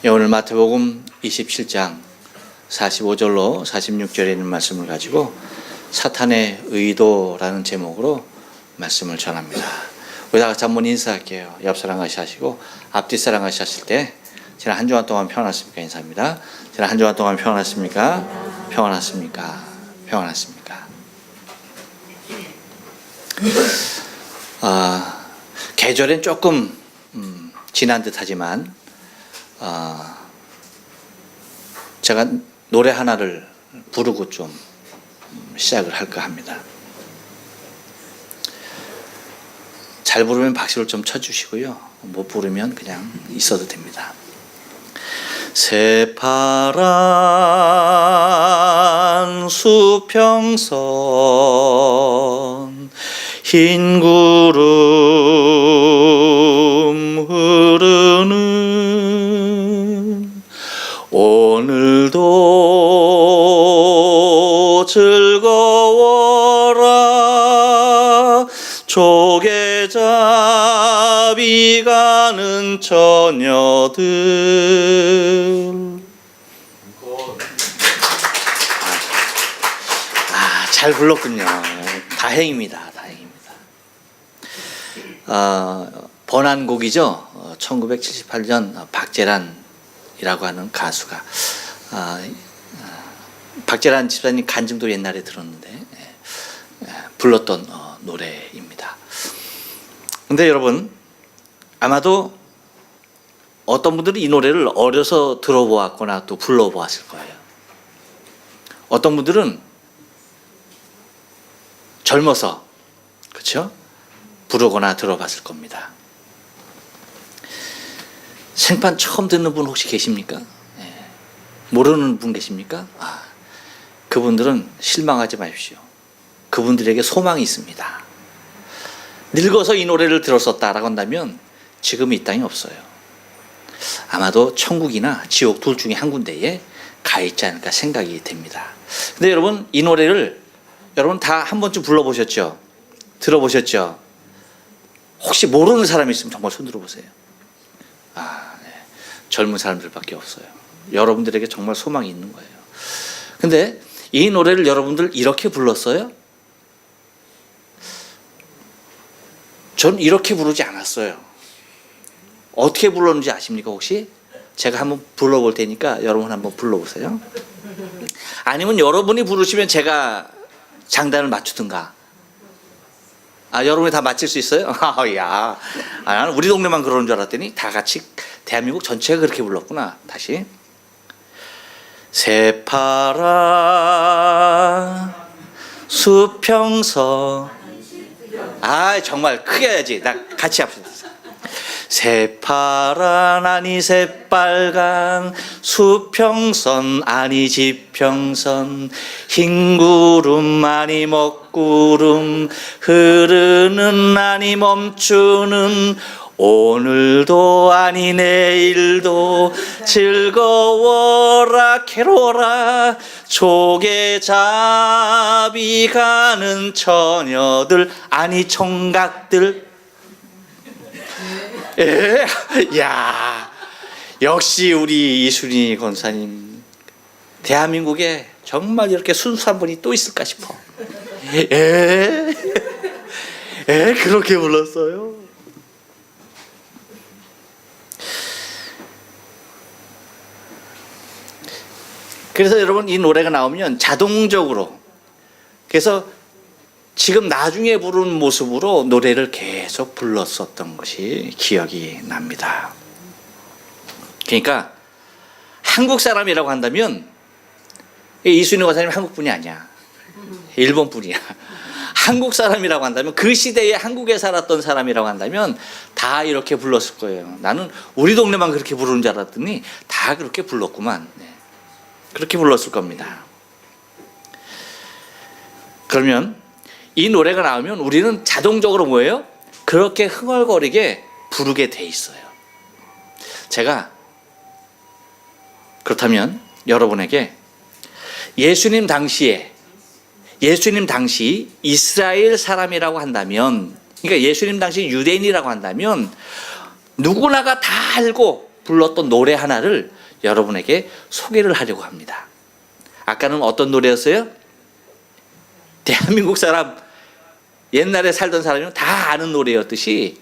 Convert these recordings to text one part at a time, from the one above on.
오늘 마태복음 27장 45절로 46절에 있는 말씀을 가지고 사탄의 의도라는 제목으로 말씀을 전합니다. 우리 다 같이 한번 인사할게요. 옆 사람 같이 하시고 앞뒤 사람 같이 하실 때 지난 한 주간 동안 평안하십니까? 인사합니다. 지난 한 주간 동안 평안하십니까? 평안하십니까? 평안하십니까? 계절엔 조금 지난 듯하지만 제가 노래 하나를 부르고 좀 시작을 할까 합니다. 잘 부르면 박수를 좀 쳐주시고요. 못 부르면 그냥 있어도 됩니다. 새파란 수평선 흰 구름 흐르는 오늘도 즐거워라 조개잡이 가는 처녀들. 잘 불렀군요. 다행입니다. 번안곡이죠. 1978년 박재란이라고 하는 가수가 박재란 집사님 간증도 옛날에 들었는데 불렀던 노래입니다. 근데 여러분 아마도 어떤 분들은 이 노래를 어려서 들어보았거나 또 불러보았을 거예요. 어떤 분들은 젊어서 그렇죠? 부르거나 들어봤을 겁니다. 생판 처음 듣는 분 혹시 계십니까? 모르는 분 계십니까? 그분들은 실망하지 마십시오. 그분들에게 소망이 있습니다. 늙어서 이 노래를 들었었다라고 한다면 지금 이 땅에 없어요. 아마도 천국이나 지옥 둘 중에 한 군데에 가 있지 않을까 생각이 됩니다. 근데 여러분 이 노래를 여러분 다 한 번쯤 불러보셨죠? 들어보셨죠? 혹시 모르는 사람이 있으면 정말 손 들어보세요. 네. 젊은 사람들밖에 없어요. 여러분들에게 정말 소망이 있는 거예요. 근데 이 노래를 여러분들 이렇게 불렀어요? 전 이렇게 부르지 않았어요. 어떻게 불렀는지 아십니까 혹시? 제가 한번 불러볼 테니까 여러분 한번 불러보세요. 아니면 여러분이 부르시면 제가 장단을 맞추든가. 여러분이 다 맞힐 수 있어요? 나는 우리 동네만 그러는 줄 알았더니 다 같이 대한민국 전체가 그렇게 불렀구나. 다시. 새파란 수평선. 정말 크게 해야지. 나 같이 합시다. 새파란 아니 새빨간 수평선 아니 지평선 흰 구름 아니 먹구름 흐르는 아니 멈추는 오늘도 아니 내일도 즐거워라 괴로워라 조개잡이 가는 처녀들 아니 총각들. 역시 우리 이순희 권사님 대한민국에 정말 이렇게 순수한 분이 또 있을까 싶어. 그렇게 불렀어요. 그래서 여러분 이 노래가 나오면 자동적으로 그래서 지금 나중에 부른 모습으로 노래를 계속 불렀었던 것이 기억이 납니다. 그러니까 한국 사람이라고 한다면 이순희 권사님 한국 분이 아니야. 일본 분이야. 한국 사람이라고 한다면 그 시대에 한국에 살았던 사람이라고 한다면 다 이렇게 불렀을 거예요. 나는 우리 동네만 그렇게 부르는 줄 알았더니 다 그렇게 불렀구만. 그렇게 불렀을 겁니다. 그러면 이 노래가 나오면 우리는 자동적으로 뭐예요? 그렇게 흥얼거리게 부르게 돼 있어요. 제가 그렇다면 여러분에게 예수님 당시 이스라엘 사람이라고 한다면 그러니까 예수님 당시 유대인이라고 한다면 누구나가 다 알고 불렀던 노래 하나를 여러분에게 소개를 하려고 합니다. 아까는 어떤 노래였어요? 대한민국 사람, 옛날에 살던 사람이면 다 아는 노래였듯이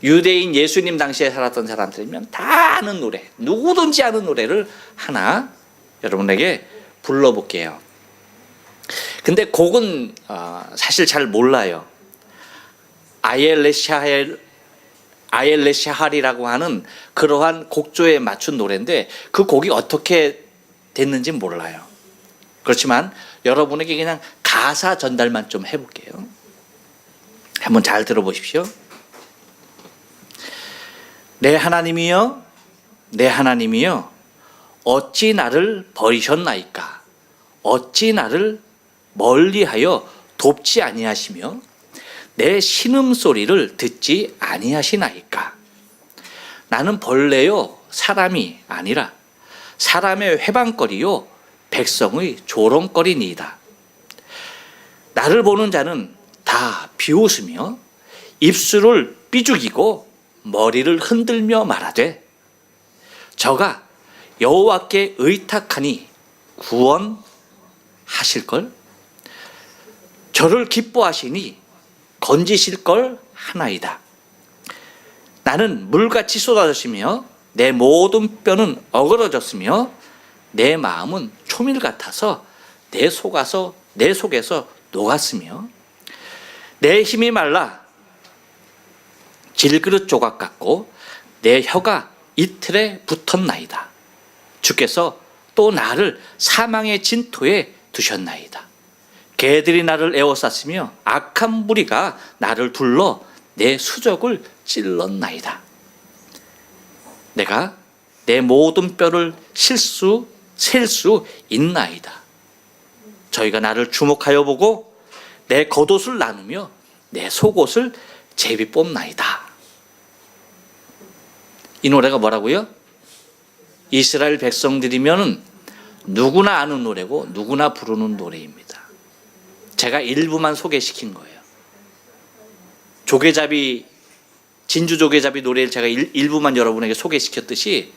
유대인 예수님 당시에 살았던 사람들이면 다 아는 노래, 누구든지 아는 노래를 하나 여러분에게 불러볼게요. 근데 곡은 사실 잘 몰라요. 아옐레샤할이라고 하는 그러한 곡조에 맞춘 노래인데 그 곡이 어떻게 됐는지 몰라요. 그렇지만 여러분에게 그냥 가사 전달만 좀 해볼게요. 한번 잘 들어보십시오. 내 하나님이여, 내 하나님이여, 어찌 나를 버리셨나이까? 어찌 나를 멀리하여 돕지 아니하시며 내 신음소리를 듣지 아니하시나이까? 나는 벌레요 사람이 아니라 사람의 회방거리요 백성의 조롱거리니이다. 나를 보는 자는 다 비웃으며 입술을 삐죽이고 머리를 흔들며 말하되 저가 여호와께 의탁하니 구원하실걸? 저를 기뻐하시니 건지실걸 하나이다. 나는 물같이 쏟아졌으며 내 모든 뼈는 어그러졌으며 내 마음은 초밀 같아서 내 속에서 녹았으며 내 힘이 말라 질그릇 조각 같고 내 혀가 이틀에 붙었나이다. 주께서 또 나를 사망의 진토에 두셨나이다. 개들이 나를 에워쌌으며 악한 무리가 나를 둘러 내 수족을 찔렀나이다. 내가 내 모든 뼈를 셀 수 있나이다. 저희가 나를 주목하여 보고 내 겉옷을 나누며 내 속옷을 제비 뽑나이다. 이 노래가 뭐라고요? 이스라엘 백성들이면 누구나 아는 노래고 누구나 부르는 노래입니다. 제가 일부만 소개시킨 거예요. 조개잡이, 진주 조개잡이 노래를 제가 일부만 여러분에게 소개시켰듯이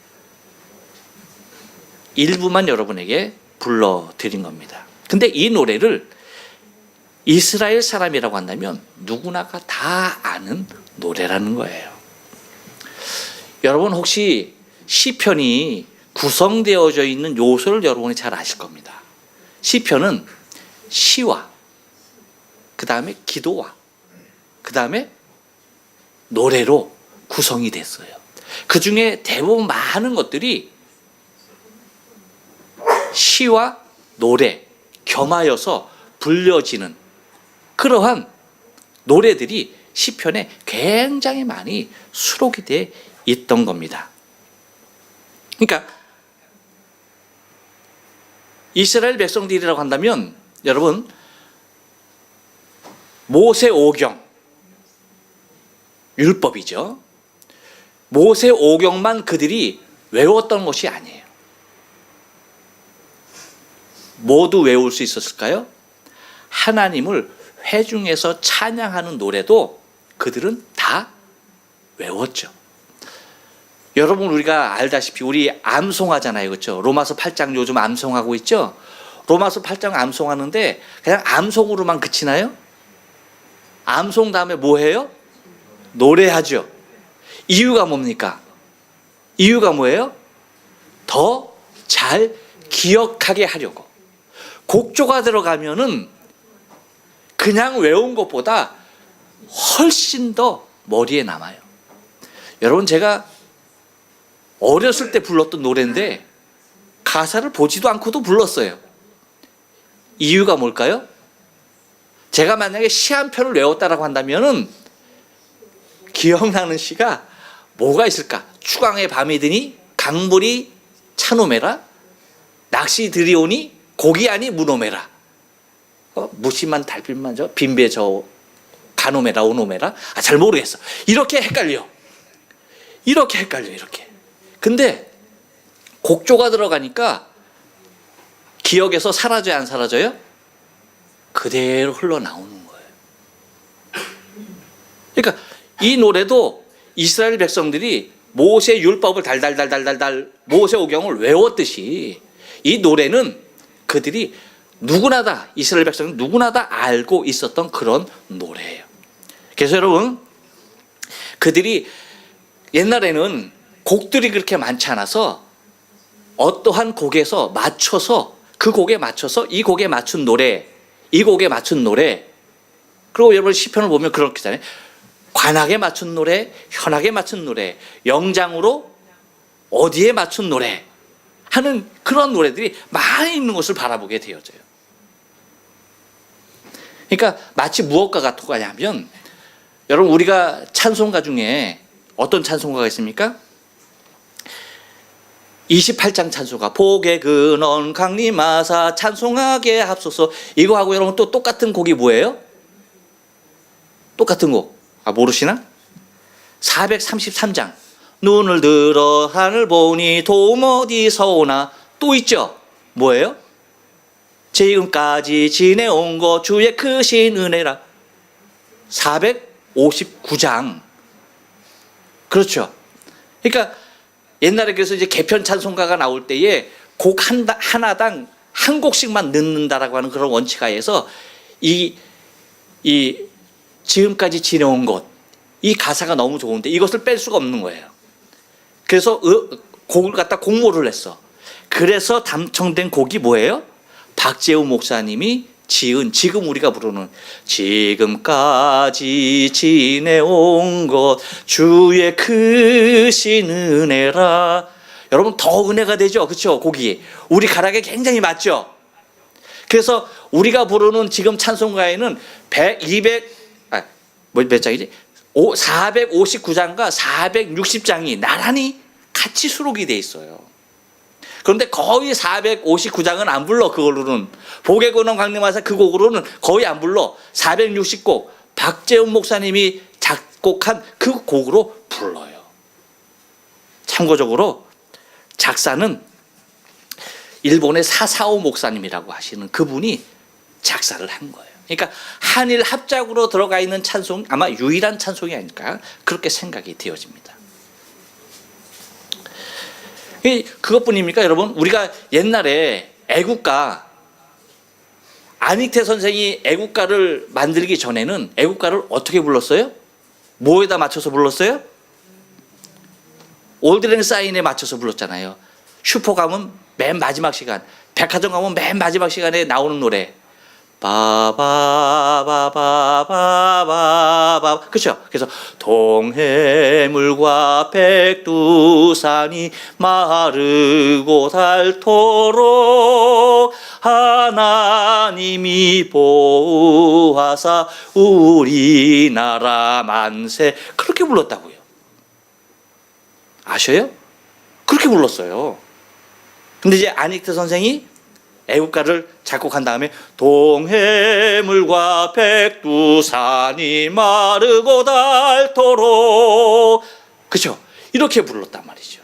일부만 여러분에게 불러드린 겁니다. 근데 이 노래를 이스라엘 사람이라고 한다면 누구나가 다 아는 노래라는 거예요. 여러분 혹시 시편이 구성되어져 있는 요소를 여러분이 잘 아실 겁니다. 시편은 시와 그 다음에 기도와 그 다음에 노래로 구성이 됐어요. 그 중에 대부분 많은 것들이 시와 노래 겸하여서 불려지는 그러한 노래들이 시편에 굉장히 많이 수록이 돼 있던 겁니다. 그러니까 이스라엘 백성들이라고 한다면 여러분 모세오경 율법이죠. 모세오경만 그들이 외웠던 것이 아니에요. 모두 외울 수 있었을까요? 하나님을 회중에서 찬양하는 노래도 그들은 다 외웠죠. 여러분 우리가 알다시피 우리 암송하잖아요. 그렇죠? 로마서 8장 요즘 암송하고 있죠? 로마서 8장 암송하는데 그냥 암송으로만 그치나요? 암송 다음에 뭐 해요? 노래하죠. 이유가 뭡니까? 이유가 뭐예요? 더 잘 기억하게 하려고. 곡조가 들어가면은 그냥 외운 것보다 훨씬 더 머리에 남아요. 여러분 제가 어렸을 때 불렀던 노래인데 가사를 보지도 않고도 불렀어요. 이유가 뭘까요? 제가 만약에 시 한 편을 외웠다라고 한다면은 기억나는 시가 뭐가 있을까? 추강의 밤이 드니 강물이 차노매라 낚시 들이오니 고기 아니 무노매라 무심한 달빛만 저 빈배 저 가노매라 오노매라 잘 모르겠어. 이렇게 헷갈려. 이렇게 근데 곡조가 들어가니까 기억에서 사라져요 안 사라져요? 그대로 흘러나오는 거예요. 그러니까 이 노래도 이스라엘 백성들이 모세 율법을 달달달달달달 모세 오경을 외웠듯이 이 노래는 그들이 누구나 다 이스라엘 백성은 누구나 다 알고 있었던 그런 노래예요. 그래서 여러분 그들이 옛날에는 곡들이 그렇게 많지 않아서 어떠한 곡에서 맞춰서 그 곡에 맞춰서 이 곡에 맞춘 노래 이 곡에 맞춘 노래 그리고 여러분 시편을 보면 그렇게 잖아요. 관악에 맞춘 노래, 현악에 맞춘 노래, 영장으로 어디에 맞춘 노래 하는 그런 노래들이 많이 있는 것을 바라보게 되어져요. 그러니까 마치 무엇과 같냐면 여러분 우리가 찬송가 중에 어떤 찬송가가 있습니까? 28장 찬송가 복의 근원 강림하사 찬송하게 합소서 이거하고 여러분 또 똑같은 곡이 뭐예요? 똑같은 곡 모르시나? 433장 눈을 들어 하늘 보니 도움 어디서 오나 또 있죠? 뭐예요? 지금까지 지내온 것 주의 크신 은혜라 459장 그렇죠. 그러니까 옛날에 그래서 이제 개편 찬송가가 나올 때에 곡 하나당 한 곡씩만 넣는다라고 하는 그런 원칙하에서 이 지금까지 지내온 것 이 가사가 너무 좋은데 이것을 뺄 수가 없는 거예요. 그래서 곡을 갖다 공모를 했어. 그래서 담청된 곡이 뭐예요? 박재우 목사님이 지은 지금 우리가 부르는 지금까지 지내온 것 주의 크신 은혜라. 여러분 더 은혜가 되죠, 그렇죠? 곡이 우리 가락에 굉장히 맞죠. 그래서 우리가 부르는 지금 찬송가에는 몇 장이지? 459장과 460장이 나란히 같이 수록이 돼 있어요. 그런데 거의 459장은 안 불러. 그걸로는 복의 근원 강림하사 그 곡으로는 거의 안 불러. 460곡 박재훈 목사님이 작곡한 그 곡으로 불러요. 참고적으로 작사는 일본의 사사오 목사님이라고 하시는 그분이 작사를 한 거예요. 그러니까 한일 합작으로 들어가 있는 찬송 아마 유일한 찬송이 아닐까 그렇게 생각이 되어집니다. 그것뿐입니까 여러분? 우리가 옛날에 애국가 안익태 선생이 애국가를 만들기 전에는 애국가를 어떻게 불렀어요? 뭐에다 맞춰서 불렀어요? 올드랭 사인에 맞춰서 불렀잖아요. 슈퍼 가면 맨 마지막 시간, 백화점 가면 맨 마지막 시간에 나오는 노래 바바바바바바바 그렇죠? 그래서 동해물과 백두산이 마르고 닳도록 하나님이 보호하사 우리나라 만세 그렇게 불렀다고요. 아셔요? 그렇게 불렀어요. 근데 이제 안익태 선생이 애국가를 작곡한 다음에 동해물과 백두산이 마르고 닳도록 그렇죠? 이렇게 불렀단 말이죠.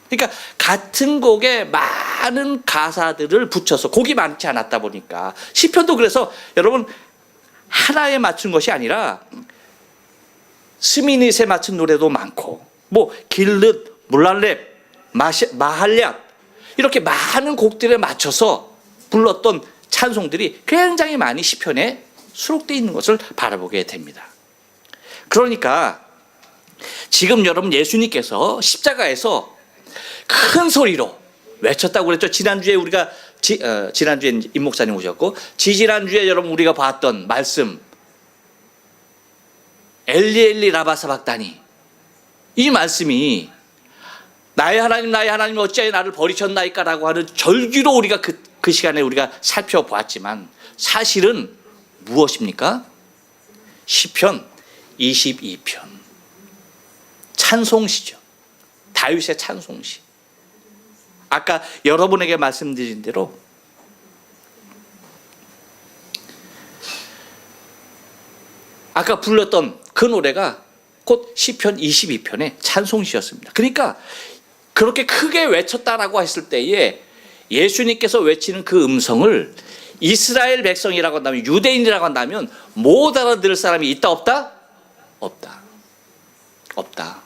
그러니까 같은 곡에 많은 가사들을 붙여서 곡이 많지 않았다 보니까 시편도 그래서 여러분 하나에 맞춘 것이 아니라 스미닛에 맞춘 노래도 많고 뭐 길릇, 물랄렙, 마할랴 이렇게 많은 곡들에 맞춰서 불렀던 찬송들이 굉장히 많이 시편에 수록되어 있는 것을 바라보게 됩니다. 그러니까 지금 여러분 예수님께서 십자가에서 큰 소리로 외쳤다고 그랬죠. 지난주에 우리가 지난주에 임 목사님 오셨고 지지난주에 여러분 우리가 봤던 말씀 엘리 엘리 라마 사박다니 이 말씀이 나의 하나님 어찌하여 나를 버리셨나이까 라고 하는 절규로 우리가 그 시간에 우리가 살펴보았지만 사실은 무엇입니까? 시편 22편 찬송시죠. 다윗의 찬송시. 아까 여러분에게 말씀드린 대로 아까 불렀던 그 노래가 곧 시편 22편의 찬송시였습니다. 그러니까 그렇게 크게 외쳤다라고 했을 때에 예수님께서 외치는 그 음성을 이스라엘 백성이라고 한다면 유대인이라고 한다면 못 알아들을 사람이 있다 없다? 없다. 없다.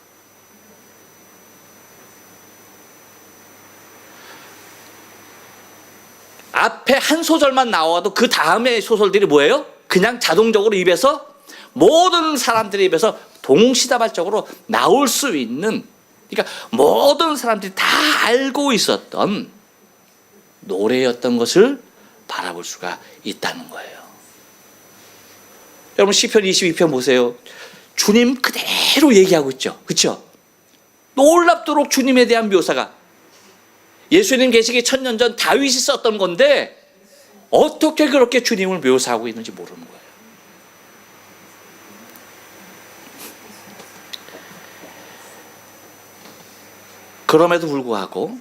앞에 한 소절만 나와도 그 다음에 소설들이 뭐예요? 그냥 자동적으로 입에서 모든 사람들의 입에서 동시다발적으로 나올 수 있는, 그러니까 모든 사람들이 다 알고 있었던 노래였던 것을 바라볼 수가 있다는 거예요. 여러분 시편 22편 보세요. 주님 그대로 얘기하고 있죠. 그렇죠? 놀랍도록 주님에 대한 묘사가, 예수님 계시기 1000년 전 다윗이 썼던 건데 어떻게 그렇게 주님을 묘사하고 있는지 모르는 거예요. 그럼에도 불구하고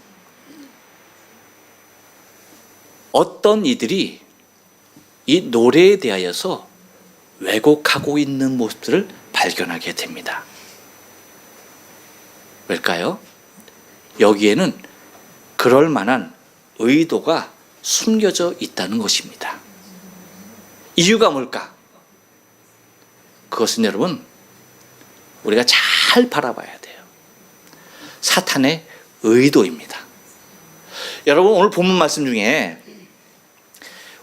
어떤 이들이 이 노래에 대하여서 왜곡하고 있는 모습들을 발견하게 됩니다. 왜일까요? 여기에는 그럴 만한 의도가 숨겨져 있다는 것입니다. 이유가 뭘까? 그것은 여러분 우리가 잘 바라봐야 돼요. 사탄의 의도입니다. 여러분 오늘 본문 말씀 중에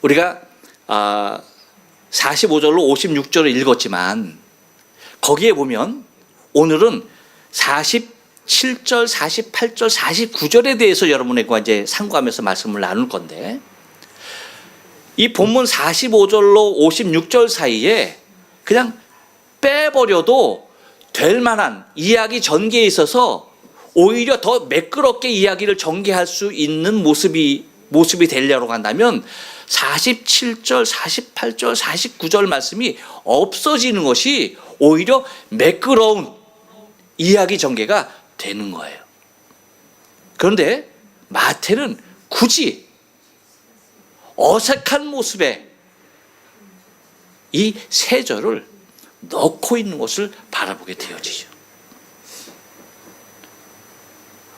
우리가 45절로 56절을 읽었지만 거기에 보면 오늘은 47절, 48절, 49절에 대해서 여러분과 이제 상고하면서 말씀을 나눌 건데, 이 본문 45절로 56절 사이에 그냥 빼버려도 될 만한 이야기 전개에 있어서 오히려 더 매끄럽게 이야기를 전개할 수 있는 모습이 되려고 한다면 47절, 48절, 49절 말씀이 없어지는 것이 오히려 매끄러운 이야기 전개가 되는 거예요. 그런데 마태는 굳이 어색한 모습에 이 세 절을 넣고 있는 것을 바라보게 되어지죠.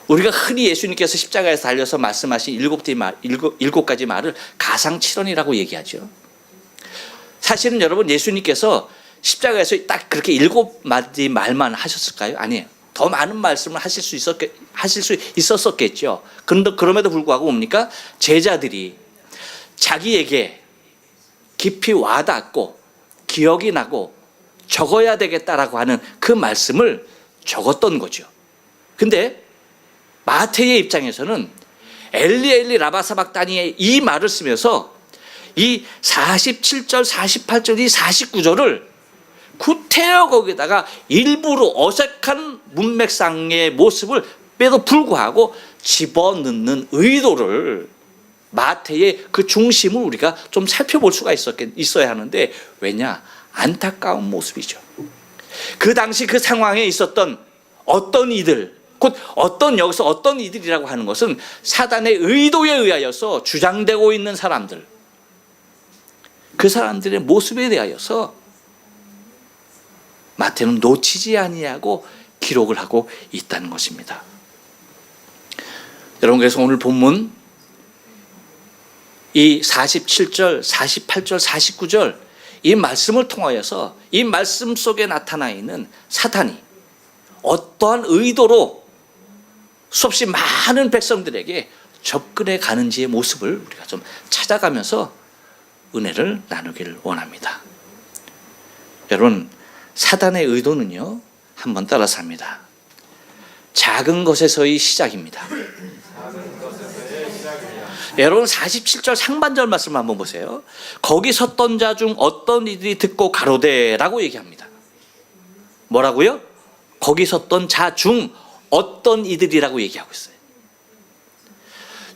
우리가 흔히 예수님께서 십자가에서 달려서 말씀하신 일곱 가지 말을 가상칠언이라고 얘기하죠. 사실은 여러분 예수님께서 십자가에서 딱 그렇게 7마디 말만 하셨을까요? 아니에요. 더 많은 말씀을 하실 수 있었겠죠. 그런데 그럼에도 불구하고 뭡니까? 제자들이 자기에게 깊이 와닿고 기억이 나고 적어야 되겠다라고 하는 그 말씀을 적었던 거죠. 근데 마태의 입장에서는 엘리 엘리 라마 사박다니의 이 말을 쓰면서 이 47절, 48절, 이 49절을 구태여 거기다가 일부러 어색한 문맥상의 모습을 빼도 불구하고 집어넣는 의도를, 마태의 그 중심을 우리가 좀 살펴볼 수가 있어야 하는데, 왜냐? 안타까운 모습이죠. 그 당시 그 상황에 있었던 어떤 이들, 곧 여기서 어떤 이들이라고 하는 것은 사단의 의도에 의하여서 주장되고 있는 사람들, 그 사람들의 모습에 대하여서 마태는 놓치지 아니하고 기록을 하고 있다는 것입니다. 여러분 그래서 오늘 본문 이 47절, 48절, 49절 이 말씀을 통하여서 이 말씀 속에 나타나 있는 사탄이 어떠한 의도로 수없이 많은 백성들에게 접근해 가는지의 모습을 우리가 좀 찾아가면서 은혜를 나누기를 원합니다. 여러분 사단의 의도는요, 한번 따라서 합니다. 작은 것에서의 시작입니다. 여러분 47절 상반절 말씀 한번 보세요. 거기 섰던 자 중 어떤 이들이 듣고 가로되라고 얘기합니다. 뭐라고요? 거기 섰던 자 중 어떤 이들이라고 얘기하고 있어요.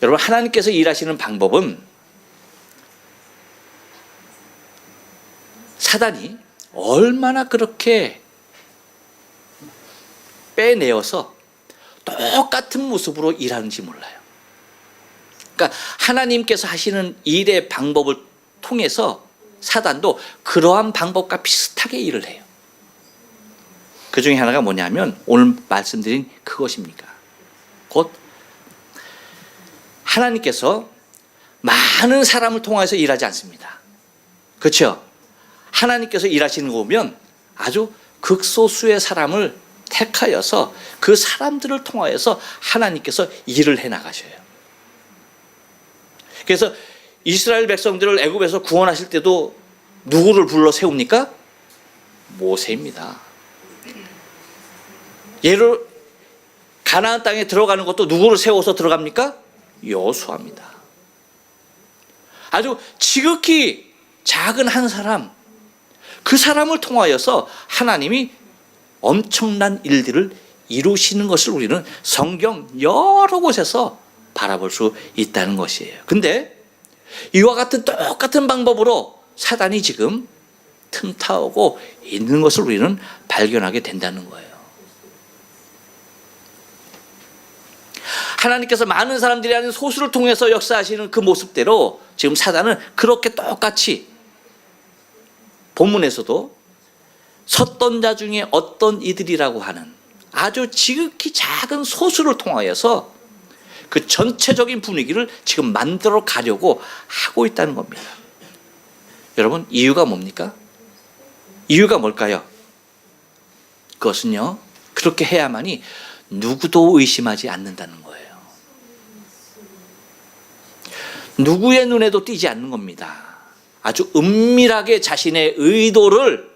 여러분 하나님께서 일하시는 방법은 사단이 얼마나 그렇게 빼내어서 똑같은 모습으로 일하는지 몰라요. 그러니까 하나님께서 하시는 일의 방법을 통해서 사단도 그러한 방법과 비슷하게 일을 해요. 그 중에 하나가 뭐냐면 오늘 말씀드린 그것입니까? 곧 하나님께서 많은 사람을 통해서 일하지 않습니다. 그렇죠? 하나님께서 일하시는 거 보면 아주 극소수의 사람을 택하여서 그 사람들을 통하여서 하나님께서 일을 해 나가셔요. 그래서 이스라엘 백성들을 애굽에서 구원하실 때도 누구를 불러 세웁니까? 모세입니다. 예를 가나안 땅에 들어가는 것도 누구를 세워서 들어갑니까? 여호수아입니다. 아주 지극히 작은 한 사람, 그 사람을 통하여서 하나님이 엄청난 일들을 이루시는 것을 우리는 성경 여러 곳에서 바라볼 수 있다는 것이에요. 근데 이와 같은 똑같은 방법으로 사단이 지금 틈타오고 있는 것을 우리는 발견하게 된다는 거예요. 하나님께서 많은 사람들이 아닌 소수를 통해서 역사하시는 그 모습대로 지금 사단은 그렇게 똑같이 본문에서도 섰던 자 중에 어떤 이들이라고 하는 아주 지극히 작은 소수를 통하여서 그 전체적인 분위기를 지금 만들어 가려고 하고 있다는 겁니다. 여러분, 이유가 뭡니까? 이유가 뭘까요? 그것은요, 그렇게 해야만이 누구도 의심하지 않는다는 거예요. 누구의 눈에도 띄지 않는 겁니다. 아주 은밀하게 자신의 의도를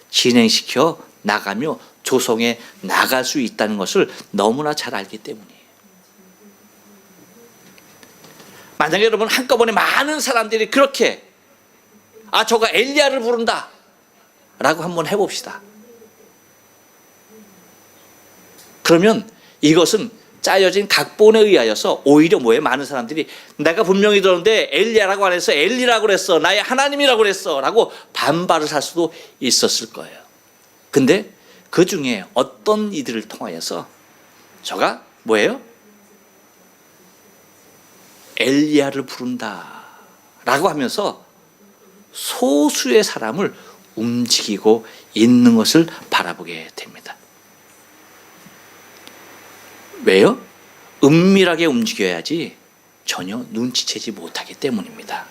진행시켜 나가며 조성해 나갈 수 있다는 것을 너무나 잘 알기 때문이에요. 만약에 여러분 한꺼번에 많은 사람들이 그렇게 저가 엘리야를 부른다 라고 한번 해봅시다. 그러면 이것은 짜여진 각본에 의하여서 오히려 뭐예요? 많은 사람들이 내가 분명히 들었는데 엘리야라고 안 해서 엘리라고 그랬어, 나의 하나님이라고 그랬어 라고 반발을 할 수도 있었을 거예요. 근데 그 중에 어떤 이들을 통하여서 저가 뭐예요? 엘리야를 부른다 라고 하면서 소수의 사람을 움직이고 있는 것을 바라보게 됩니다. 왜요? 은밀하게 움직여야지 전혀 눈치채지 못하기 때문입니다.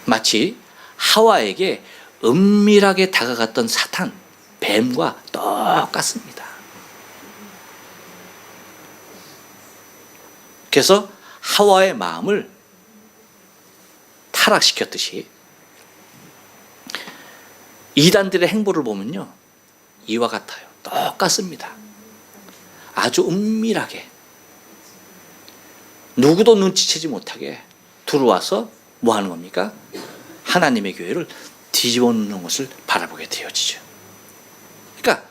마치 하와에게 은밀하게 다가갔던 사탄, 뱀과 똑같습니다. 그래서 하와의 마음을 타락시켰듯이 이단들의 행보를 보면요, 이와 같아요. 똑같습니다. 아주 은밀하게 누구도 눈치채지 못하게 들어와서 뭐 하는 겁니까? 하나님의 교회를 뒤집어 놓는 것을 바라보게 되어지죠. 그러니까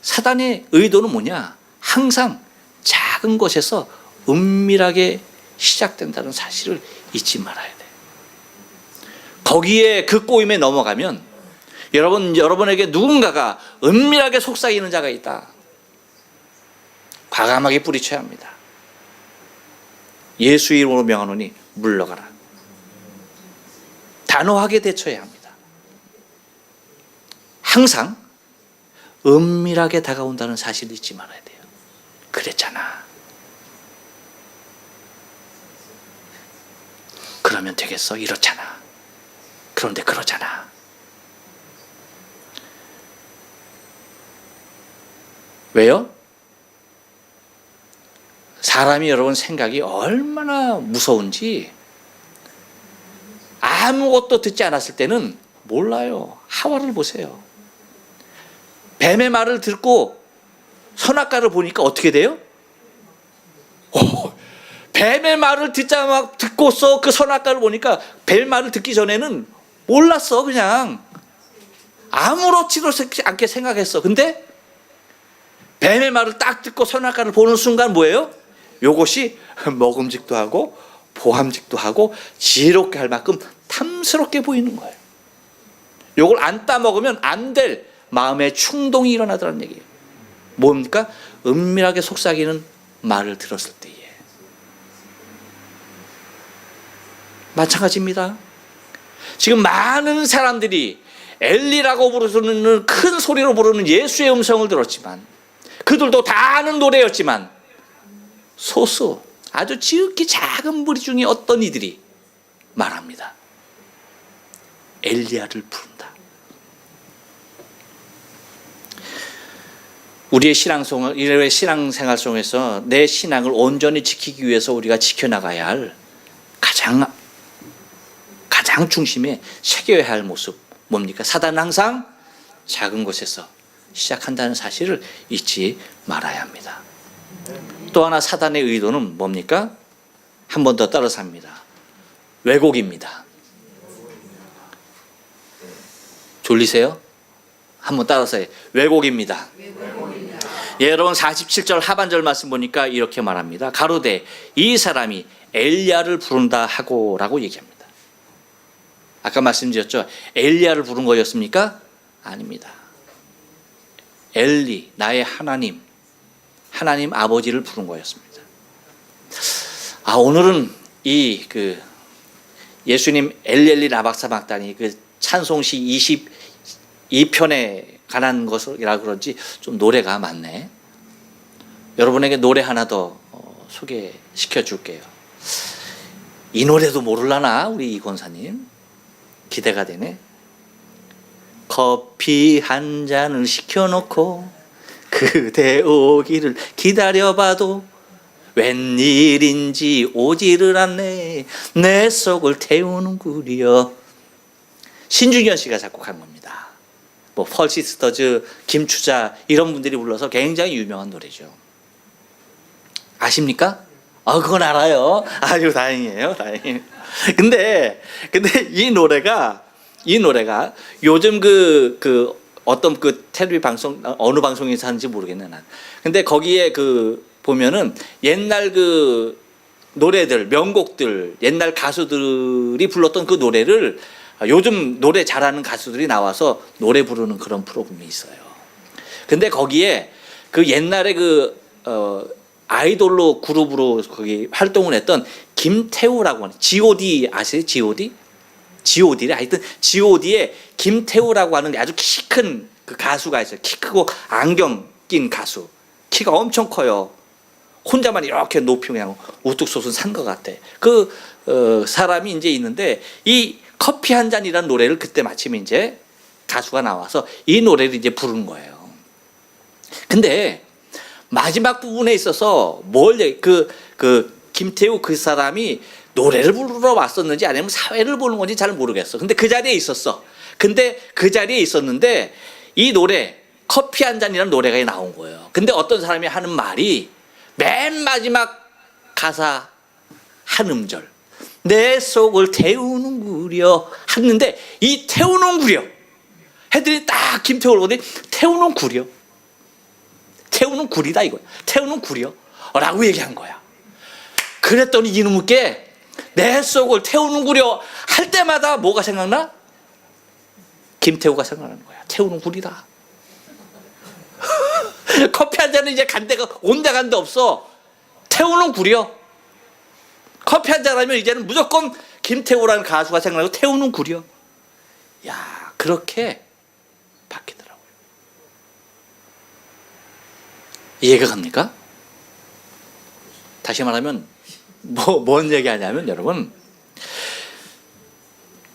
사단의 의도는 뭐냐? 항상 작은 것에서 은밀하게 시작된다는 사실을 잊지 말아야 돼요. 거기에 그 꼬임에 넘어가면 여러분에게 누군가가 은밀하게 속삭이는 자가 있다. 과감하게 뿌리쳐야 합니다. 예수 이름으로 명하노니 물러가라. 단호하게 대처해야 합니다. 항상 은밀하게 다가온다는 사실을 잊지 말아야 돼요. 그랬잖아. 그러면 되겠어? 이렇잖아. 그런데 그러잖아. 왜요? 사람이 여러분 생각이 얼마나 무서운지 아무것도 듣지 않았을 때는 몰라요. 하와를 보세요. 뱀의 말을 듣고 선악과를 보니까 어떻게 돼요? 뱀의 말을 듣고서 그 선악과를 보니까 뱀의 말을 듣기 전에는 몰랐어. 그냥 아무렇지도 않게 생각했어. 근데 뱀의 말을 딱 듣고 선악과를 보는 순간 뭐예요? 요것이 먹음직도 하고 보함직도 하고 지혜롭게 할 만큼 탐스럽게 보이는 거예요. 요걸 안 따먹으면 안 될 마음의 충동이 일어나더라는 얘기예요. 뭡니까? 은밀하게 속삭이는 말을 들었을 때에. 마찬가지입니다. 지금 많은 사람들이 엘리라고 부르는 큰 소리로 부르는 예수의 음성을 들었지만, 그들도 다 아는 노래였지만 소수 아주 지극히 작은 무리 중에 어떤 이들이 말합니다. 엘리야를 부른다. 우리의 신앙생활 속에서 내 신앙을 온전히 지키기 위해서 우리가 지켜나가야 할 가장 중심에 새겨야 할 모습 뭡니까? 사단은 항상 작은 것에서 시작한다는 사실을 잊지 말아야 합니다. 또 하나 사단의 의도는 뭡니까? 한 번 더 따라서 합니다. 왜곡입니다. 졸리세요? 한번 따라서 해요. 왜곡입니다. 예, 여러분 47절 하반절 말씀 보니까 이렇게 말합니다. 가로되 이 사람이 엘리야를 부른다 하고 라고 얘기합니다. 아까 말씀드렸죠. 엘리야를 부른 거였습니까? 아닙니다. 엘리, 나의 하나님 아버지를 부른 거였습니다. 오늘은 예수님 엘리 라박사박단이 찬송시 22편에 관한 것이라 그런지 좀 노래가 많네. 여러분에게 노래 하나 더 소개시켜 줄게요. 이 노래도 모를라나 우리 이 권사님? 기대가 되네. 커피 한 잔을 시켜놓고 그대 오기를 기다려봐도 웬일인지 오지를 않네 내 속을 태우는구려. 신중현 씨가 작곡한 겁니다. 펄시스터즈, 김추자 이런 분들이 불러서 굉장히 유명한 노래죠. 아십니까? 그건 알아요. 아주 다행이에요. 근데 이 노래가 요즘 어떤 텔레비 방송 어느 방송에서 하는지 모르겠네 난. 근데 거기에 보면은 옛날 노래들 명곡들 옛날 가수들이 불렀던 그 노래를 요즘 노래 잘하는 가수들이 나와서 노래 부르는 그런 프로그램이 있어요. 근데 거기에 옛날에 아이돌로 그룹으로 거기 활동을 했던 김태우라고 하는 G.O.D 아세요? G.O.D래. 하여튼 G.O.D의 김태우라고 하는 아주 키 큰 가수가 있어요. 키 크고 안경 낀 가수. 키가 엄청 커요. 혼자만 이렇게 높이 그냥 우뚝 솟은 산 것 같아. 사람이 이제 있는데 이 커피 한 잔이라는 노래를 그때 마침 이제 가수가 나와서 이 노래를 이제 부른 거예요. 근데 마지막 부분에 있어서 김태우 그 사람이 노래를 부르러 왔었는지 아니면 사회를 보는 건지 잘 모르겠어. 근데 그 자리에 있었어. 근데 그 자리에 있었는데 이 노래 커피 한 잔이라는 노래가 나온 거예요. 근데 어떤 사람이 하는 말이 맨 마지막 가사 한 음절 내 속을 태우는구려 하는데 이 태우는구려 해들이 딱 김태우를 보더니 태우는구려 태우는 구리다 이거야. 태우는 구려 라고 얘기한 거야. 그랬더니 이놈께 내 속을 태우는 구려 할 때마다 뭐가 생각나? 김태우가 생각나는 거야. 태우는 구리다. 커피 한 잔은 이제 온데간데 없어. 태우는 구려. 커피 한 잔 하면 이제는 무조건 김태우라는 가수가 생각나고 태우는 구려. 야, 그렇게 바뀌더라고요. 이해가 갑니까? 다시 말하면 뭔 얘기하냐면 여러분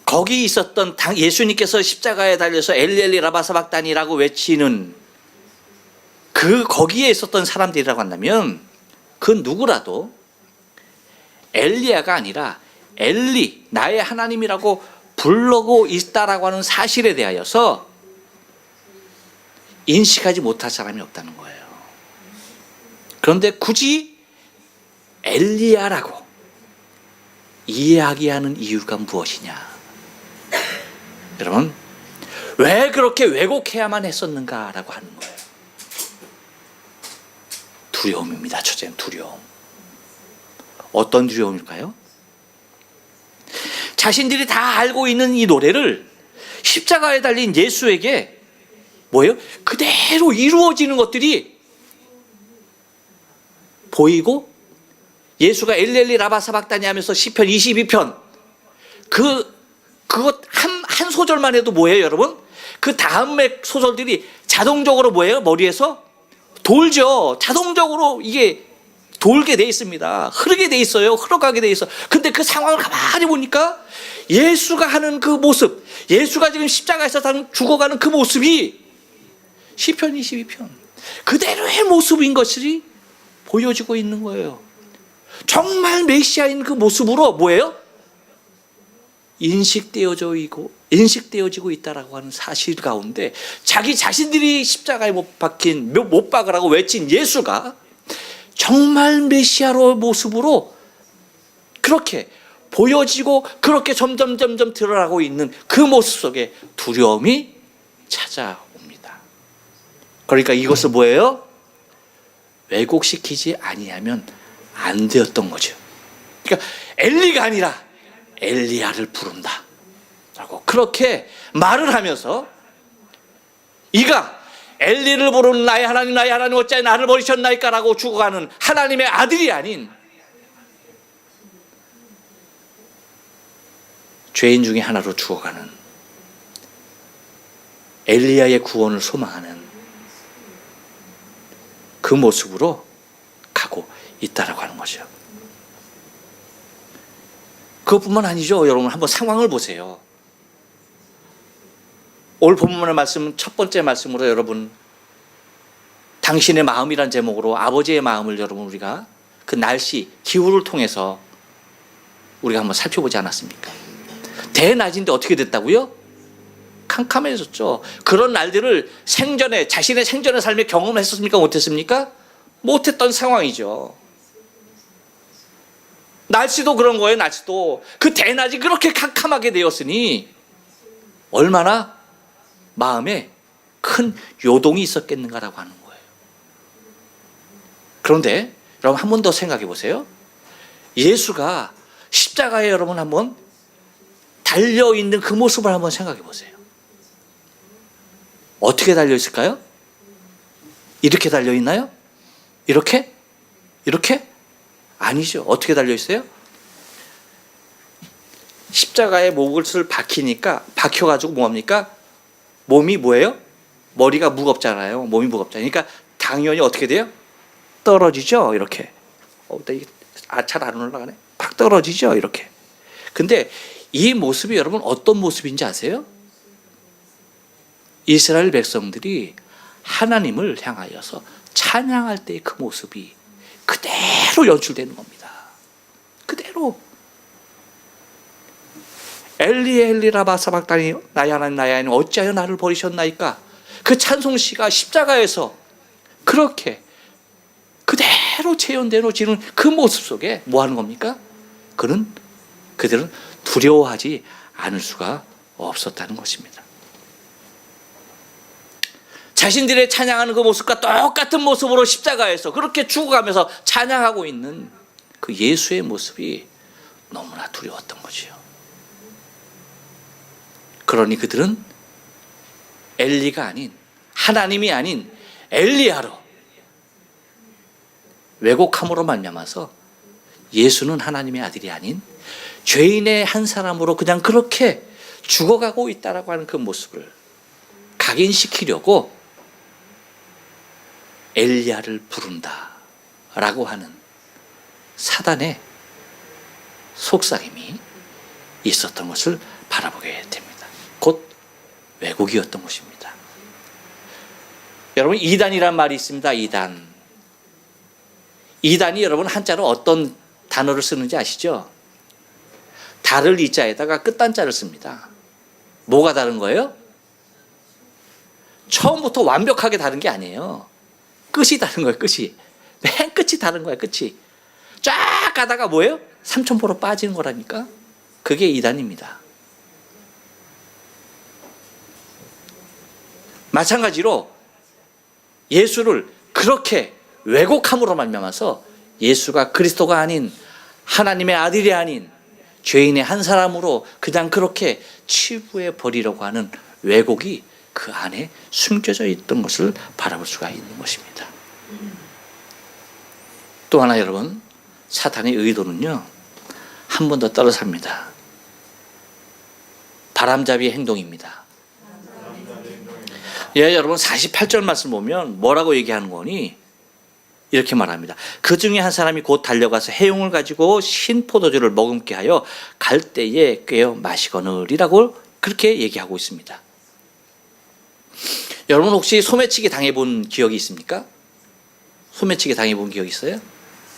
거기 있었던 예수님께서 십자가에 달려서 엘리 라바사박단이라고 외치는 거기에 있었던 사람들이라고 한다면 그 누구라도 엘리야가 아니라 엘리 나의 하나님이라고 부르고 있다라고 하는 사실에 대하여서 인식하지 못할 사람이 없다는 거예요. 그런데 굳이 엘리야라고 이야기하는 이유가 무엇이냐? 여러분 왜 그렇게 왜곡해야만 했었는가라고 하는 거예요. 두려움입니다. 첫째는 두려움. 어떤 두려움일까요? 자신들이 다 알고 있는 이 노래를 십자가에 달린 예수에게 뭐예요? 그대로 이루어지는 것들이 보이고 예수가 엘리 라바사박다니 하면서 시편 22편 그것 한 소절만 해도 뭐예요 여러분? 그 다음의 소절들이 자동적으로 뭐예요? 머리에서 돌죠. 자동적으로 이게 돌게 돼 있습니다. 흐르게 돼 있어요. 흘러가게 돼 있어. 근데 그 상황을 가만히 보니까 예수가 하는 그 모습, 예수가 지금 십자가에서 죽어가는 그 모습이 시편 22편 그대로의 모습인 것이 보여지고 있는 거예요. 정말 메시아인 그 모습으로 뭐예요? 인식되어지고 있다라고 하는 사실 가운데 자기 자신들이 십자가에 못 박으라고 외친 예수가 정말 메시아로 모습으로 그렇게 보여지고 그렇게 점점 드러나고 있는 그 모습 속에 두려움이 찾아옵니다. 그러니까 이것을 뭐예요? 왜곡시키지 아니하면 안 되었던 거죠. 그러니까 엘리가 아니라 엘리야를 부른다 라고 그렇게 말을 하면서 이가 엘리를 부르는 나의 하나님 어찌하여 나를 버리셨나이까 라고 죽어가는 하나님의 아들이 아닌 죄인 중에 하나로 죽어가는 엘리야의 구원을 소망하는 그 모습으로 가고 있다라고 하는 거죠. 그것뿐만 아니죠. 여러분 한번 상황을 보세요. 오늘 본문의 말씀 첫 번째 말씀으로 여러분 당신의 마음이란 제목으로 아버지의 마음을 여러분 우리가 그 날씨 기후를 통해서 우리가 한번 살펴보지 않았습니까? 대낮인데 어떻게 됐다고요? 캄캄해졌죠. 그런 날들을 생전에 자신의 생전의 삶에 경험했었습니까? 못했습니까? 못했던 상황이죠. 날씨도 그런 거예요. 날씨도 그 대낮이 그렇게 캄캄하게 되었으니 얼마나 마음에 큰 요동이 있었겠는가라고 하는 거예요. 그런데 여러분 한 번 더 생각해 보세요. 예수가 십자가에 여러분 한번 달려있는 그 모습을 한번 생각해 보세요. 어떻게 달려있을까요? 이렇게 달려있나요? 이렇게? 이렇게? 아니죠. 어떻게 달려있어요? 십자가에 몫을 박혀가지고 뭐합니까? 몸이 뭐예요? 머리가 무겁잖아요. 몸이 무겁잖아요. 그러니까 당연히 어떻게 돼요? 떨어지죠. 이렇게. 잘 안 올라가네. 팍 떨어지죠. 이렇게. 근데 이 모습이 여러분 어떤 모습인지 아세요? 이스라엘 백성들이 하나님을 향하여서 찬양할 때의 그 모습이 그대로 연출되는 겁니다. 그대로. 엘리 라마 사박다니 나의 하나님 어찌하여 나를 버리셨나이까. 그 찬송시가 십자가에서 그렇게 그대로 재현되어지는 그 모습 속에 뭐 하는 겁니까? 그들은 두려워하지 않을 수가 없었다는 것입니다. 자신들의 찬양하는 그 모습과 똑같은 모습으로 십자가에서 그렇게 죽어가면서 찬양하고 있는 그 예수의 모습이 너무나 두려웠던 거지요. 그러니 그들은 엘리가 아닌 하나님이 아닌 엘리야로 왜곡함으로 말미암아서 예수는 하나님의 아들이 아닌 죄인의 한 사람으로 그냥 그렇게 죽어가고 있다라고 하는 그 모습을 각인시키려고 엘리야를 부른다라고 하는 사단의 속삭임이 있었던 것을 바라보게 됩니다. 곧 왜곡이었던 것입니다. 여러분 이단이란 말이 있습니다. 이단이 여러분 한자로 어떤 단어를 쓰는지 아시죠? 달을 이자에다가 끝단자를 씁니다. 뭐가 다른 거예요? 처음부터 완벽하게 다른 게 아니에요. 끝이 다른 거예요. 맨 끝이 다른 거예요. 끝이 쫙 가다가 뭐예요? 삼천포로 빠지는 거라니까. 그게 이단입니다. 마찬가지로 예수를 그렇게 왜곡함으로 말미암아서 예수가 그리스도가 아닌 하나님의 아들이 아닌 죄인의 한 사람으로 그냥 그렇게 치부해 버리려고 하는 왜곡이 그 안에 숨겨져 있던 것을 바라볼 수가 있는 것입니다. 또 하나 여러분, 사탄의 의도는요, 한 번 더 떨어삽니다. 바람잡이의 행동입니다. 예, 여러분 48절 말씀 보면 뭐라고 얘기하는 거니? 이렇게 말합니다. 그 중에 한 사람이 곧 달려가서 해용을 가지고 신 포도주를 머금게 하여 갈 때에 꿰어 마시거늘이라고 그렇게 얘기하고 있습니다. 여러분 혹시 소매치기 당해본 기억이 있습니까? 소매치기 당해본 기억 있어요?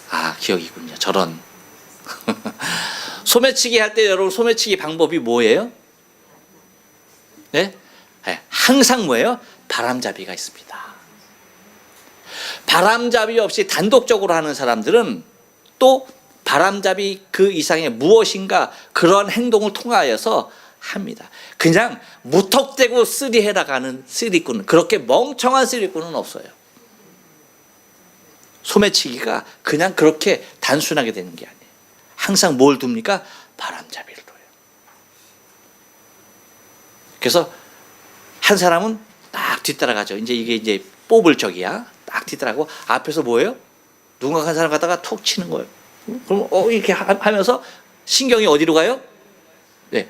아, 기억이 있군요. 저런. 소매치기 할 때 여러분 소매치기 방법이 뭐예요? 네? 네, 항상 뭐예요? 바람잡이가 있습니다. 바람잡이 없이 단독적으로 하는 사람들은 또 바람잡이 그 이상의 무엇인가 그런 행동을 통하여서 합니다. 그냥 무턱대고 쓰리해나가는 쓰리꾼, 그렇게 멍청한 쓰리꾼은 없어요. 소매치기가 그냥 그렇게 단순하게 되는 게 아니에요. 항상 뭘 둡니까? 바람잡이를 둬요. 그래서 한 사람은 딱 뒤따라가죠. 이게 뽑을 적이야. 딱 뒤따라가고 앞에서 뭐예요? 누군가 한 사람 갖다가 톡 치는 거예요. 그럼 이렇게 하면서 신경이 어디로 가요? 네,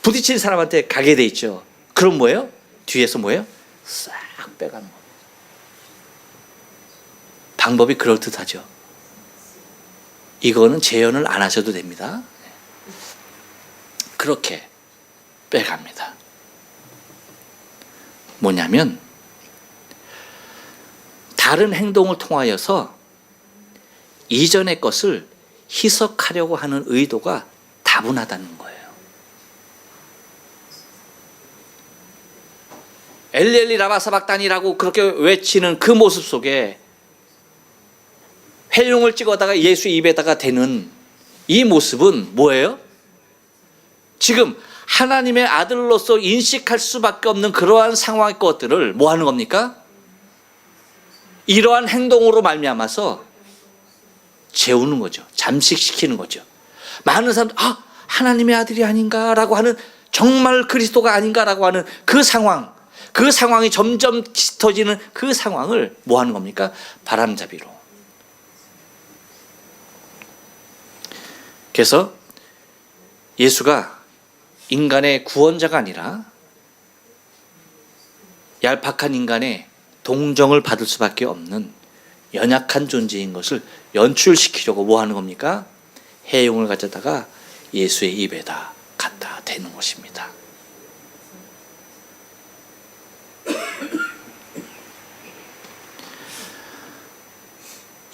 부딪힌 사람한테 가게 돼 있죠. 그럼 뭐예요? 뒤에서 뭐예요? 싹 빼가는 거예요. 방법이 그럴듯하죠. 이거는 재현을 안 하셔도 됩니다. 그렇게 빼갑니다. 뭐냐면 다른 행동을 통하여서 이전의 것을 희석하려고 하는 의도가 다분하다는 거예요. 엘리엘리 라바사박단이라고 그렇게 외치는 그 모습 속에 회룡을 찍어다가 예수 입에다가 대는 이 모습은 뭐예요? 지금 하나님의 아들로서 인식할 수밖에 없는 그러한 상황의 것들을 뭐 하는 겁니까? 이러한 행동으로 말미암아서 재우는 거죠. 잠식시키는 거죠. 많은 사람들 하나님의 아들이 아닌가라고 하는, 정말 그리스도가 아닌가라고 하는 그 상황이 점점 짙어지는 그 상황을 뭐 하는 겁니까? 바람잡이로. 그래서 예수가 인간의 구원자가 아니라 얄팍한 인간의 동정을 받을 수밖에 없는 연약한 존재인 것을 연출시키려고 뭐 하는 겁니까? 해용을 가져다가 예수의 입에다 갖다 대는 것입니다.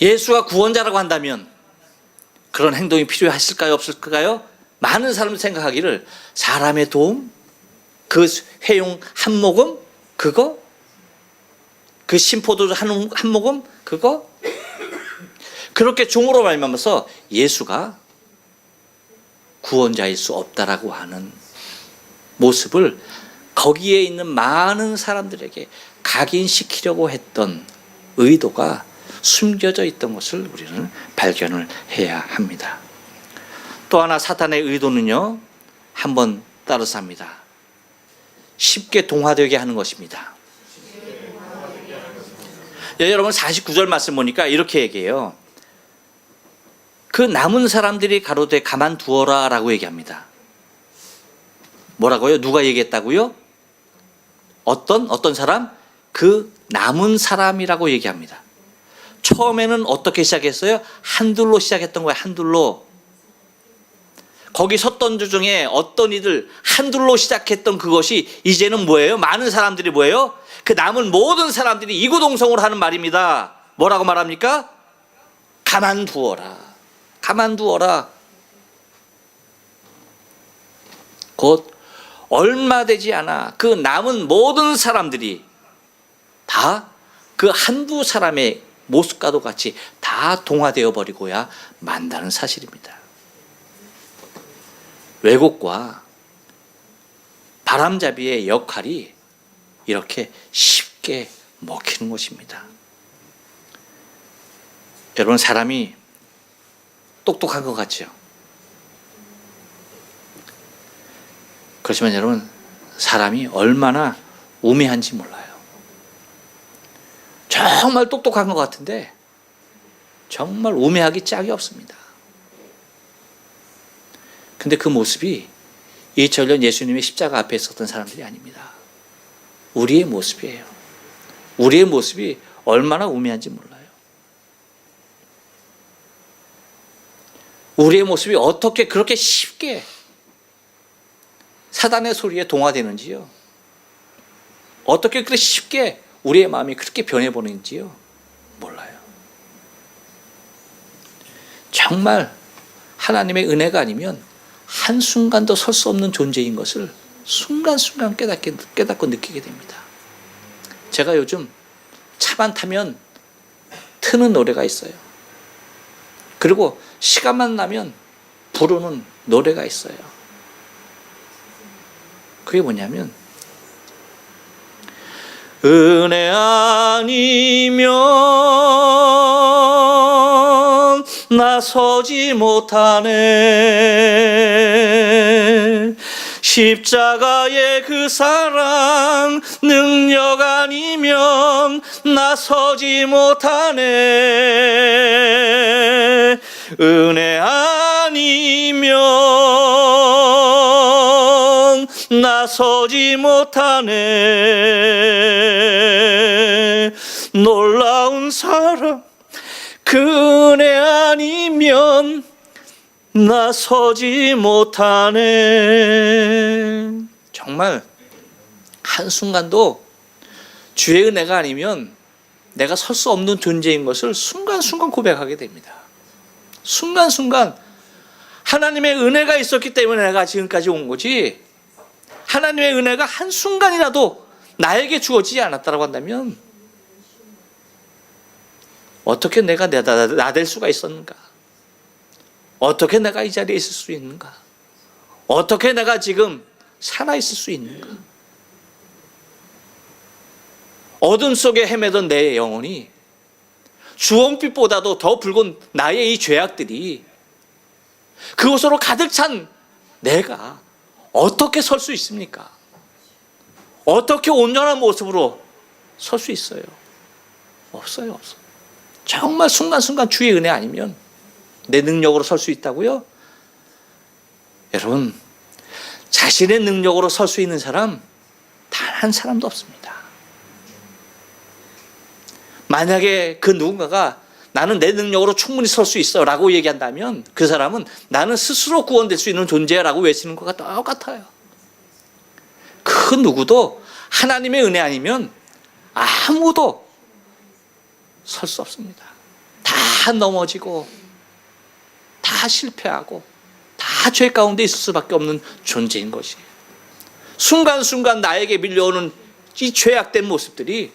예수가 구원자라고 한다면 그런 행동이 필요하실까요? 없을까요? 많은 사람들이 생각하기를 사람의 도움, 그 회용 한 모금, 그거, 그 심포도 한 모금, 그거, 그렇게 종으로 말미암아서 예수가 구원자일 수 없다라고 하는 모습을 거기에 있는 많은 사람들에게 각인시키려고 했던 의도가 숨겨져 있던 것을 우리는 발견을 해야 합니다. 또 하나 사탄의 의도는요, 한번 따라서 합니다. 쉽게 동화되게 하는 것입니다. 여러분 49절 말씀 보니까 이렇게 얘기해요. 그 남은 사람들이 가로되 가만두어라 라고 얘기합니다. 뭐라고요? 누가 얘기했다고요? 어떤 사람? 그 남은 사람이라고 얘기합니다. 처음에는 어떻게 시작했어요? 한둘로 시작했던 거예요. 한둘로. 거기 섰던 주 중에 어떤 이들 한둘로 시작했던 그것이 이제는 뭐예요? 많은 사람들이 뭐예요? 그 남은 모든 사람들이 이구동성으로 하는 말입니다. 뭐라고 말합니까? 가만두어라. 가만두어라. 곧 얼마 되지 않아 그 남은 모든 사람들이 다 그 한두 사람의 모습과도 같이 다 동화되어 버리고야 만다는 사실입니다. 왜곡과 바람잡이의 역할이 이렇게 쉽게 먹히는 것입니다. 여러분, 사람이 똑똑한 것 같죠? 그렇지만 여러분, 사람이 얼마나 우매한지 몰라요. 정말 똑똑한 것 같은데 정말 우매하기 짝이 없습니다. 근데 그 모습이 2000년 예수님의 십자가 앞에 있었던 사람들이 아닙니다. 우리의 모습이에요. 우리의 모습이 얼마나 우매한지 몰라요. 우리의 모습이 어떻게 그렇게 쉽게 사단의 소리에 동화되는지요. 어떻게 그렇게 쉽게 우리의 마음이 그렇게 변해버리는지요? 몰라요. 정말 하나님의 은혜가 아니면 한순간도 설 수 없는 존재인 것을 순간순간 깨닫고 느끼게 됩니다. 제가 요즘 차만 타면 트는 노래가 있어요. 그리고 시간만 나면 부르는 노래가 있어요. 그게 뭐냐면 은혜 아니면 나서지 못하네. 십자가의 그 사랑 능력 아니면 나서지 못하네. 은혜 아니면 나서지 못하네. 놀라운 사랑 그 은혜 아니면 나서지 못하네. 정말 한순간도 주의 은혜가 아니면 내가 설 수 없는 존재인 것을 순간순간 고백하게 됩니다. 순간순간 하나님의 은혜가 있었기 때문에 내가 지금까지 온 거지, 하나님의 은혜가 한순간이라도 나에게 주어지지 않았다고 한다면 어떻게 내가 나댈 수가 있었는가? 어떻게 내가 이 자리에 있을 수 있는가? 어떻게 내가 지금 살아있을 수 있는가? 어둠 속에 헤매던 내 영혼이 주홍빛보다도 더 붉은 나의 이 죄악들이 그곳으로 가득 찬 내가 어떻게 설 수 있습니까? 어떻게 온전한 모습으로 설 수 있어요? 없어요, 없어. 정말 순간순간 주의 은혜 아니면 내 능력으로 설 수 있다고요? 여러분, 자신의 능력으로 설 수 있는 사람 단 한 사람도 없습니다. 만약에 그 누군가가 나는 내 능력으로 충분히 설 수 있어 라고 얘기한다면 그 사람은 나는 스스로 구원될 수 있는 존재라고 외치는 것과 똑같아요. 그 누구도 하나님의 은혜 아니면 아무도 설 수 없습니다. 다 넘어지고 다 실패하고 다 죄 가운데 있을 수밖에 없는 존재인 것이에요. 순간순간 나에게 밀려오는 이 죄악된 모습들이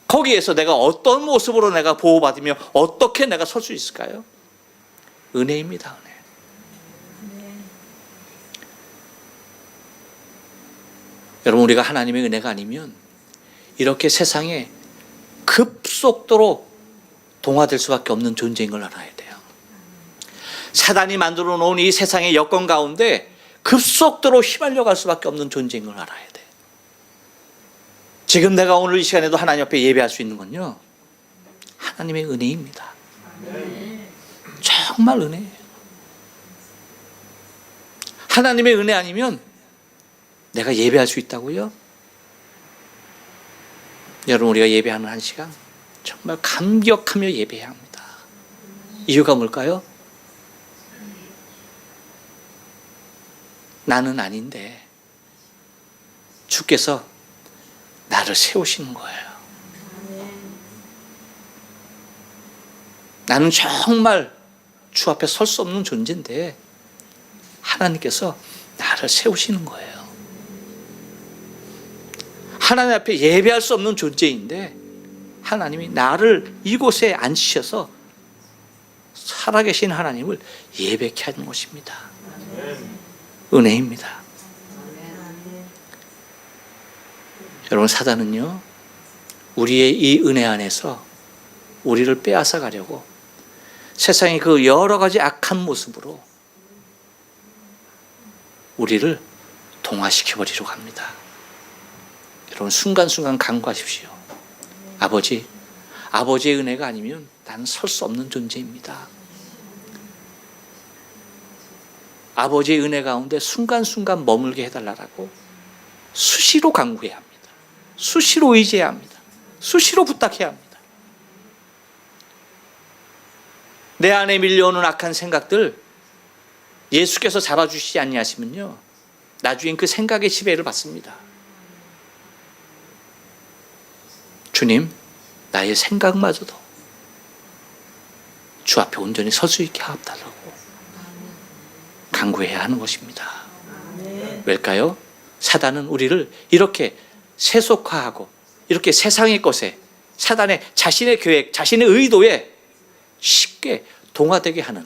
거기에서 내가 어떤 모습으로 내가 보호받으며 어떻게 내가 설 수 있을까요? 은혜입니다. 은혜. 여러분, 우리가 하나님의 은혜가 아니면 이렇게 세상에 급속도로 동화될 수밖에 없는 존재인 걸 알아야 돼요. 사단이 만들어 놓은 이 세상의 여건 가운데 급속도로 휘말려 갈 수밖에 없는 존재인 걸 알아야 돼. 지금 내가 오늘 이 시간에도 하나님 앞에 예배할 수 있는 건요, 하나님의 은혜입니다. 정말 은혜예요. 하나님의 은혜 아니면 내가 예배할 수 있다고요? 여러분, 우리가 예배하는 한 시간 정말 감격하며 예배해야 합니다. 이유가 뭘까요? 나는 아닌데 주께서 나를 세우시는 거예요. 나는 정말 주 앞에 설 수 없는 존재인데 하나님께서 나를 세우시는 거예요. 하나님 앞에 예배할 수 없는 존재인데 하나님이 나를 이곳에 앉히셔서 살아계신 하나님을 예배케 하는 것입니다. 은혜입니다. 여러분, 사단은요, 우리의 이 은혜 안에서 우리를 빼앗아 가려고 세상의 그 여러 가지 악한 모습으로 우리를 동화시켜 버리려고 합니다. 여러분, 순간순간 간구하십시오. 아버지의 은혜가 아니면 나는 설 수 없는 존재입니다. 아버지의 은혜 가운데 순간순간 머물게 해달라고 수시로 간구해야 합니다. 수시로 의지해야 합니다. 수시로 부탁해야 합니다. 내 안에 밀려오는 악한 생각들 예수께서 잡아주시지 아니하시면요, 나중엔 그 생각의 지배를 받습니다. 주님, 나의 생각마저도 주 앞에 온전히 설 수 있게 하옵달라고 간구해야 하는 것입니다. 왜일까요? 사단은 우리를 이렇게 세속화하고 이렇게 세상의 것에, 사단의 자신의 계획, 자신의 의도에 쉽게 동화되게 하는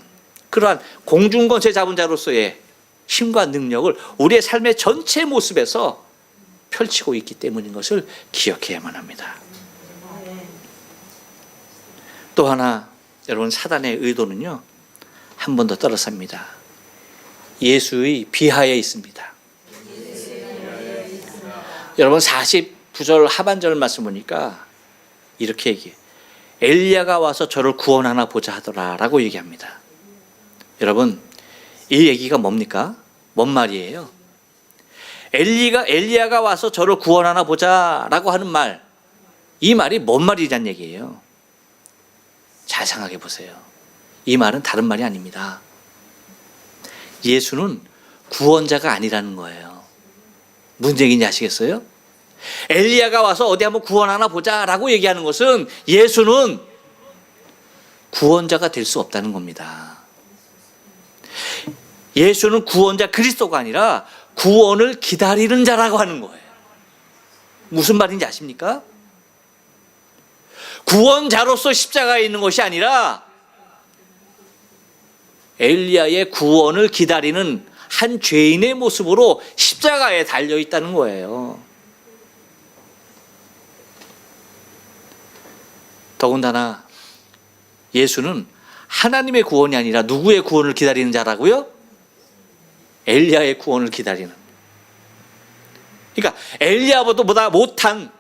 그러한 공중권세 잡은 자로서의 힘과 능력을 우리의 삶의 전체 모습에서 펼치고 있기 때문인 것을 기억해야만 합니다. 또 하나, 여러분, 사단의 의도는요, 한 번 더 떨어섭니다. 예수의 비하에 있습니다. 여러분, 49절 하반절 말씀 보니까 이렇게 얘기해요. 엘리야가 와서 저를 구원하나 보자 하더라 라고 얘기합니다. 여러분, 이 얘기가 뭡니까? 뭔 말이에요? 엘리야가 와서 저를 구원하나 보자 라고 하는 말, 이 말이 뭔 말이란 얘기예요? 잘 생각해 보세요. 이 말은 다른 말이 아닙니다. 예수는 구원자가 아니라는 거예요. 무슨 얘기인지 아시겠어요? 엘리야가 와서 어디 한번 구원하나 보자 라고 얘기하는 것은 예수는 구원자가 될 수 없다는 겁니다. 예수는 구원자 그리스도가 아니라 구원을 기다리는 자라고 하는 거예요. 무슨 말인지 아십니까? 구원자로서 십자가에 있는 것이 아니라 엘리야의 구원을 기다리는 한 죄인의 모습으로 십자가에 달려 있다는 거예요. 더군다나 예수는 하나님의 구원이 아니라 누구의 구원을 기다리는 자라고요? 엘리야의 구원을 기다리는. 그러니까 엘리야보다 못한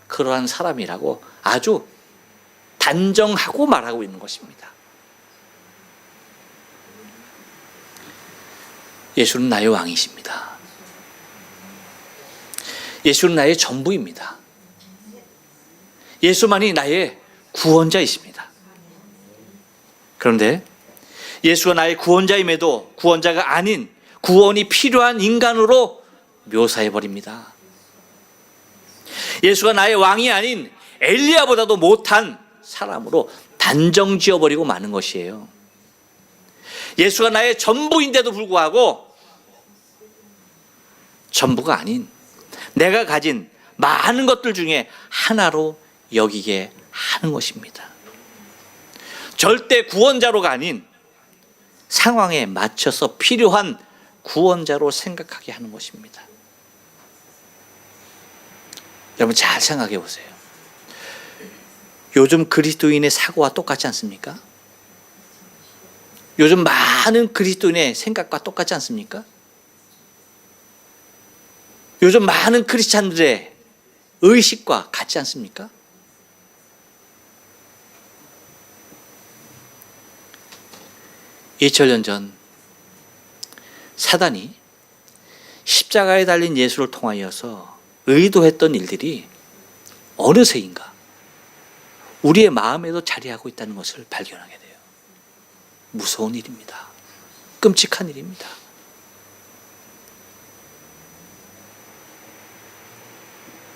그러한 사람이라고 아주 단정하고 말하고 있는 것입니다. 예수는 나의 왕이십니다. 예수는 나의 전부입니다. 예수만이 나의 구원자이십니다. 그런데 예수가 나의 구원자임에도 구원자가 아닌 구원이 필요한 인간으로 묘사해버립니다. 예수가 나의 왕이 아닌 엘리야보다도 못한 사람으로 단정 지어버리고 마는 것이에요. 예수가 나의 전부인데도 불구하고 전부가 아닌 내가 가진 많은 것들 중에 하나로 여기게 하는 것입니다. 절대 구원자로가 아닌 상황에 맞춰서 필요한 구원자로 생각하게 하는 것입니다. 여러분, 잘 생각해 보세요. 요즘 그리스도인의 사고와 똑같지 않습니까? 요즘 많은 그리스도인의 생각과 똑같지 않습니까? 요즘 많은 크리스찬들의 의식과 같지 않습니까? (2000년) 전 사단이 십자가에 달린 예수를 통하여서 의도했던 일들이 어느새인가 우리의 마음에도 자리하고 있다는 것을 발견하게 돼요. 무서운 일입니다. 끔찍한 일입니다.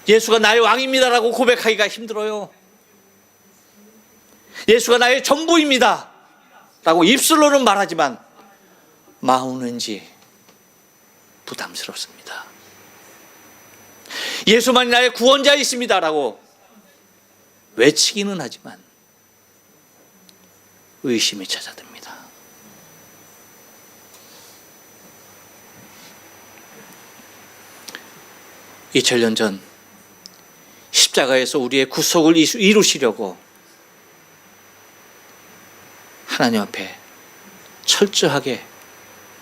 예수가 나의 왕입니다라고 고백하기가 힘들어요. 예수가 나의 전부입니다 라고 입술로는 말하지만 마음은지 부담스럽습니다. 예수만이 나의 구원자이십니다 라고 외치기는 하지만 의심이 찾아듭니다. (2000년) 전 십자가에서 우리의 구속을 이루시려고 하나님 앞에 철저하게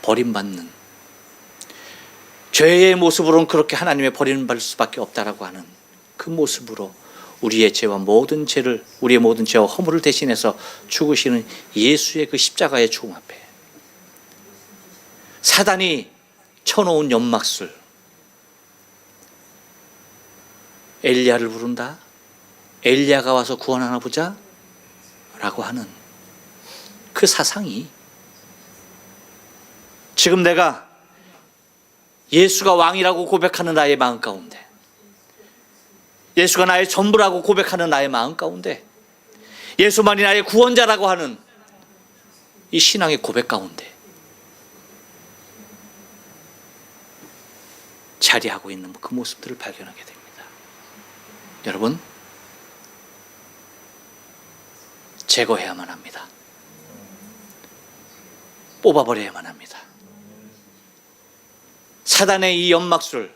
버림받는, 죄의 모습으로는 그렇게 하나님의 버림받을 수밖에 없다라고 하는 그 모습으로 우리의 죄와 모든 죄를, 우리의 모든 죄와 허물을 대신해서 죽으시는 예수의 그 십자가의 죽음 앞에 사단이 쳐놓은 연막술, 엘리야를 부른다, 엘리야가 와서 구원하나 보자 라고 하는 그 사상이 지금 내가 예수가 왕이라고 고백하는 나의 마음 가운데 예수가 나의 전부라고 고백하는 나의 마음 가운데, 예수만이 나의 구원자라고 하는 이 신앙의 고백 가운데 자리하고 있는 그 모습들을 발견하게 됩니다. 여러분, 제거해야만 합니다. 뽑아버려야만 합니다. 사단의 이 연막술,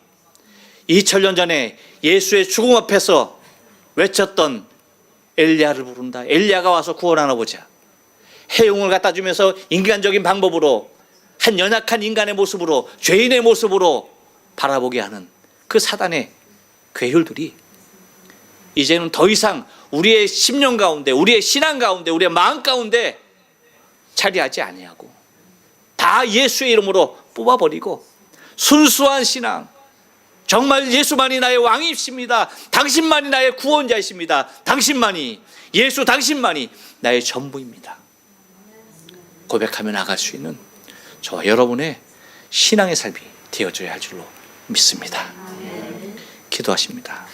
2000년 전에 예수의 죽음 앞에서 외쳤던 엘리야를 부른다. 엘리야가 와서 구원하나 보자. 해용을 갖다 주면서 인간적인 방법으로, 한 연약한 인간의 모습으로, 죄인의 모습으로 바라보게 하는 그 사단의 괴혈들이 이제는 더 이상 우리의 심령 가운데, 우리의 신앙 가운데, 우리의 마음 가운데 자리하지 아니하고 다 예수의 이름으로 뽑아버리고, 순수한 신앙, 정말 예수만이 나의 왕이십니다, 당신만이 나의 구원자이십니다, 당신만이, 예수 당신만이 나의 전부입니다 고백하며 나갈 수 있는 저와 여러분의 신앙의 삶이 되어져야 할 줄로 믿습니다. 기도하십니다.